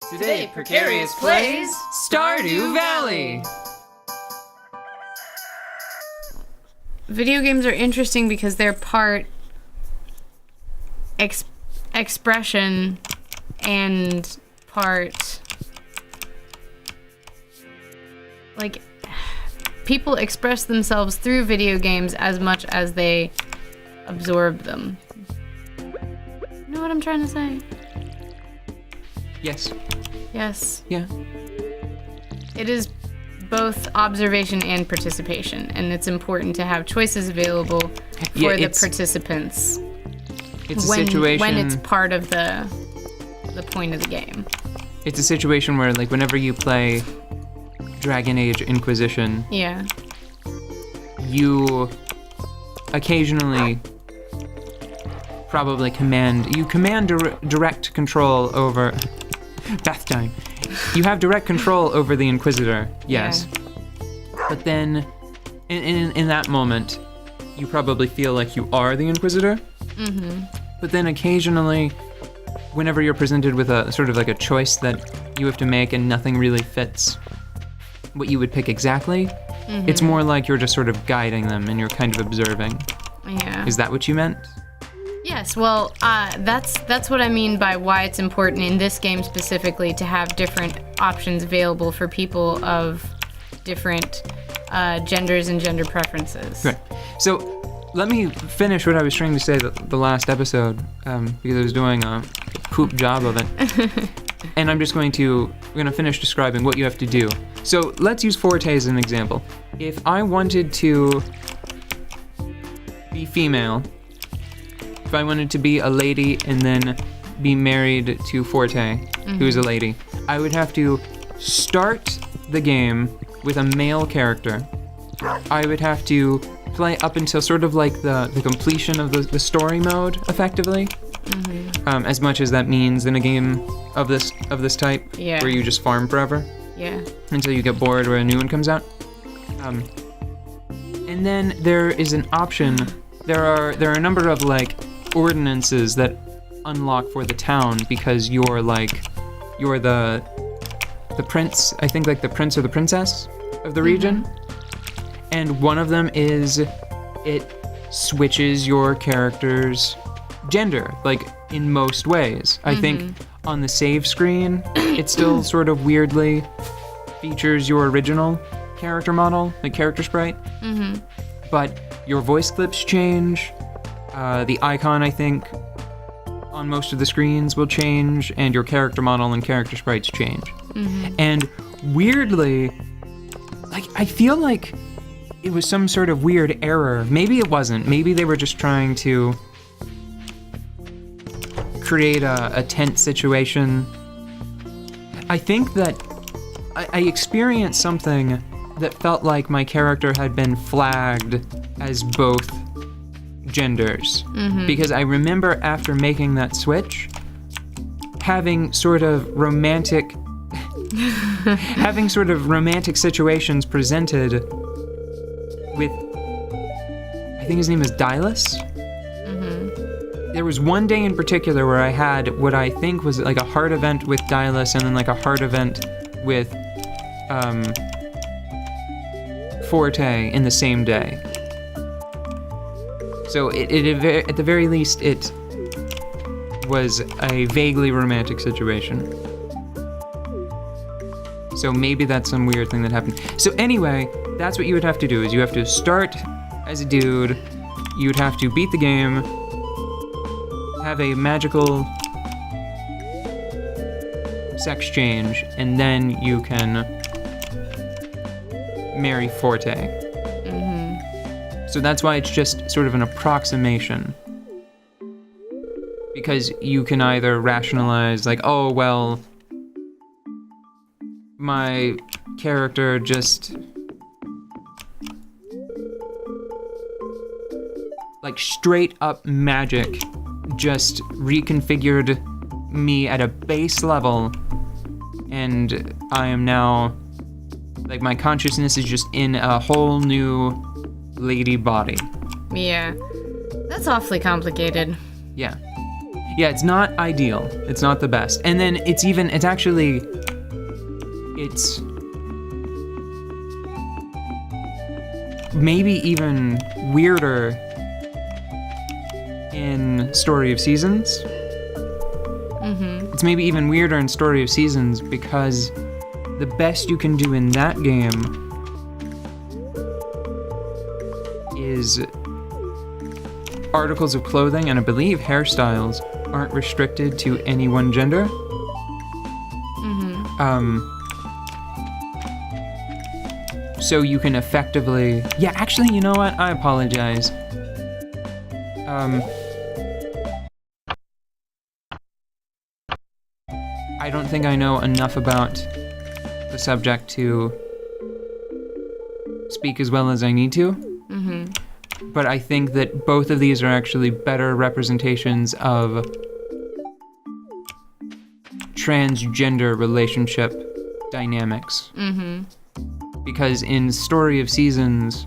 Today, Precarious plays Stardew Valley! Video games are interesting because they're part expression and part... like, people express themselves through video games as much as they absorb them. You know what I'm trying to say? Yes. Yes. Yeah. It is both observation and participation, and it's important to have choices available for the participants. It's a situation when it's part of the point of the game. It's a situation where, like, whenever you play Dragon Age Inquisition, yeah, you occasionally probably command direct control over bath time. You have direct control over the Inquisitor, yes. Yeah. But then, in that moment, you probably feel like you are the Inquisitor. Mm-hmm. But then occasionally, whenever you're presented with a sort of like a choice that you have to make and nothing really fits what you would pick exactly, it's more like you're just sort of guiding them and you're kind of observing. Yeah. Is that what you meant? Yes, well, that's what I mean by why it's important in this game specifically to have different options available for people of different genders and gender preferences. Right. So let me finish what I was trying to say the last episode, because I was doing a poop job of it. And we're going to finish describing what you have to do. So let's use Forte as an example. If I wanted to be female, if I wanted to be a lady and then be married to Forte, who's a lady, I would have to start the game with a male character. I would have to play up until sort of like the completion of the story mode, effectively. As much as that means in a game of this type, where you just farm forever. Yeah. Until you get bored or a new one comes out. And then there is an option. There are a number of like ordinances that unlock for the town because you're the prince, I think, like the prince or the princess of the region. And one of them is it switches your character's gender, like in most ways. I think on the save screen, it still sort of weirdly features your original character model, like character sprite. But your voice clips change. The icon, I think, on most of the screens will change, and your character model and character sprites change. And weirdly, like, I feel like it was some sort of weird error. Maybe it wasn't. Maybe they were just trying to create a tense situation. I think that I experienced something that felt like my character had been flagged as both genders. Because I remember after making that switch, having sort of romantic situations presented with, I think his name is Dylas. There was one day in particular where I had what I think was like a hard event with Dylas and then like a hard event with Forte in the same day. So it at the very least, it was a vaguely romantic situation. So maybe that's some weird thing that happened. So anyway, that's what you would have to do, is you have to start as a dude, you'd have to beat the game, have a magical sex change, and then you can marry Forte. So that's why it's just sort of an approximation. Because you can either rationalize, like, oh, well, my character just, like, straight up magic just reconfigured me at a base level, and I am now, like, my consciousness is just in a whole new lady body. Yeah. That's awfully complicated. Yeah. Yeah, it's not ideal. It's not the best. And then it's maybe even weirder in Story of Seasons. It's maybe even weirder in Story of Seasons because the best you can do in that game is articles of clothing, and I believe hairstyles aren't restricted to any one gender. So you can effectively... Yeah, actually, you know what? I apologize. I don't think I know enough about the subject to speak as well as I need to. But I think that both of these are actually better representations of transgender relationship dynamics. Because in Story of Seasons,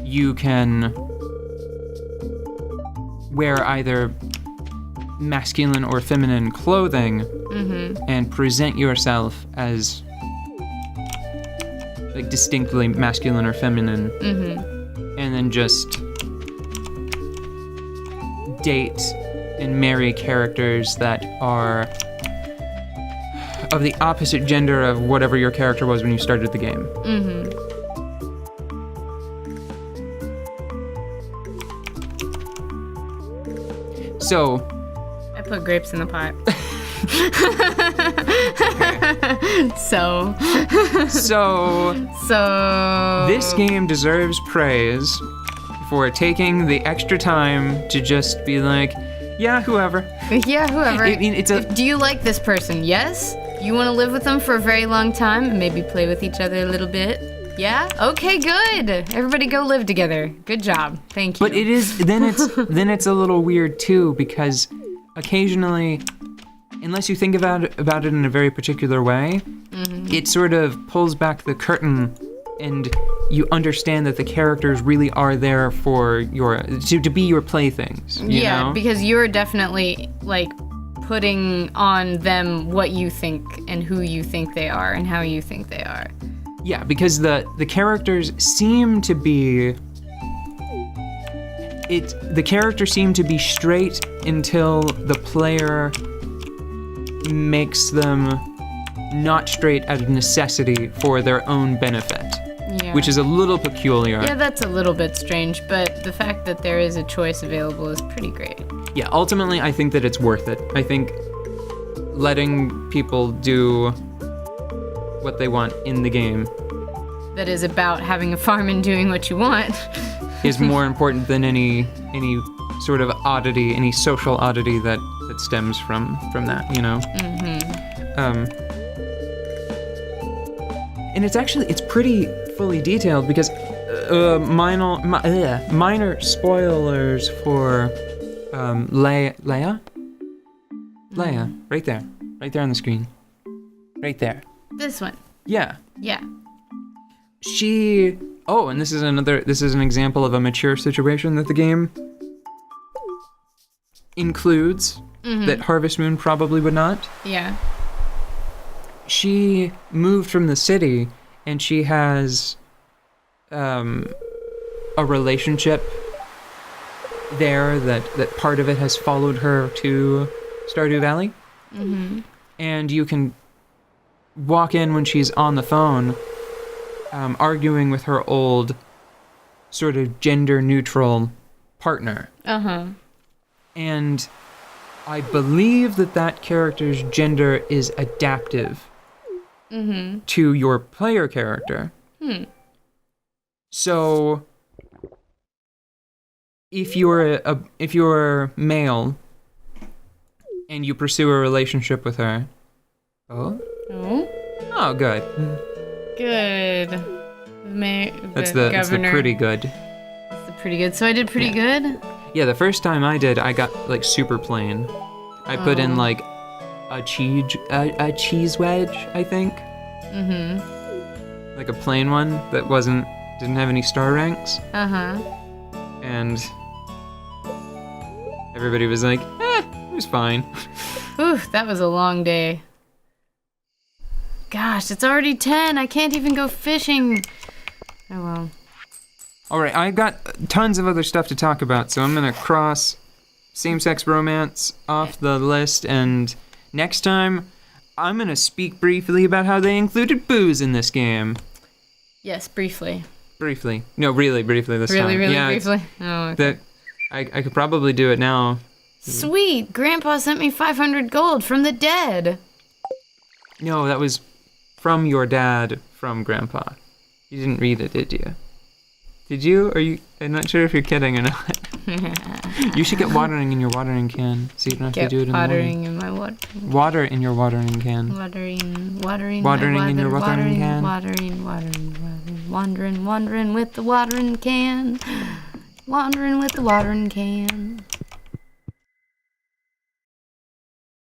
you can wear either masculine or feminine clothing and present yourself as like distinctly masculine or feminine, and then just date and marry characters that are of the opposite gender of whatever your character was when you started the game. So I put grapes in the pot. So this game deserves praise for taking the extra time to just be like, yeah, whoever. I mean, do you like this person? Yes? You want to live with them for a very long time and maybe play with each other a little bit? Yeah? Okay, good. Everybody go live together. Good job. Thank you. But then it's a little weird too, because occasionally, unless you think about it in a very particular way, it sort of pulls back the curtain and you understand that the characters really are there for to be your playthings. You know? Because you're definitely like putting on them what you think and who you think they are and how you think they are. Yeah, because the characters seem to be the characters seem to be straight until the player makes them not straight out of necessity for their own benefit. Yeah. Which is a little peculiar. Yeah, that's a little bit strange, but the fact that there is a choice available is pretty great. Yeah, ultimately I think that it's worth it. I think letting people do what they want in the game that is about having a farm and doing what you want is more important than any sort of oddity, any social oddity that stems from that, you know? And it's pretty fully detailed because minor spoilers for Leia, right there on the screen, right there. This one. Yeah. Yeah. And this is an example of a mature situation that the game includes that Harvest Moon probably would not. Yeah. She moved from the city and she has a relationship there that part of it has followed her to Stardew Valley. And you can walk in when she's on the phone arguing with her old sort of gender neutral partner. And I believe that character's gender is adaptive to your player character. So if you're male and you pursue a relationship with her, good. That's the pretty good. That's the pretty good. So I did pretty good? Yeah, the first time I did, I got like super plain. I put in like a cheese wedge, I think. Like a plain one that didn't have any star ranks. And everybody was like, it was fine. Ooh, that was a long day. Gosh, it's already 10. I can't even go fishing. Oh well. Alright, I got tons of other stuff to talk about, so I'm gonna cross same-sex romance off the list, and next time, I'm gonna speak briefly about how they included booze in this game. Yes, briefly. Briefly. No, really briefly this time. Really Yeah, briefly? Oh, okay. I could probably do it now. Sweet! Grandpa sent me 500 gold from the dead. No, that was from your dad, from Grandpa. You didn't read it, did you? Did you? I'm not sure if you're kidding or not. You should get watering in your watering can, so you don't have to do it in the morning. Watering in my water. Water in your watering can. Watering in your watering can. Wandering with the watering can. Wandering with the watering can.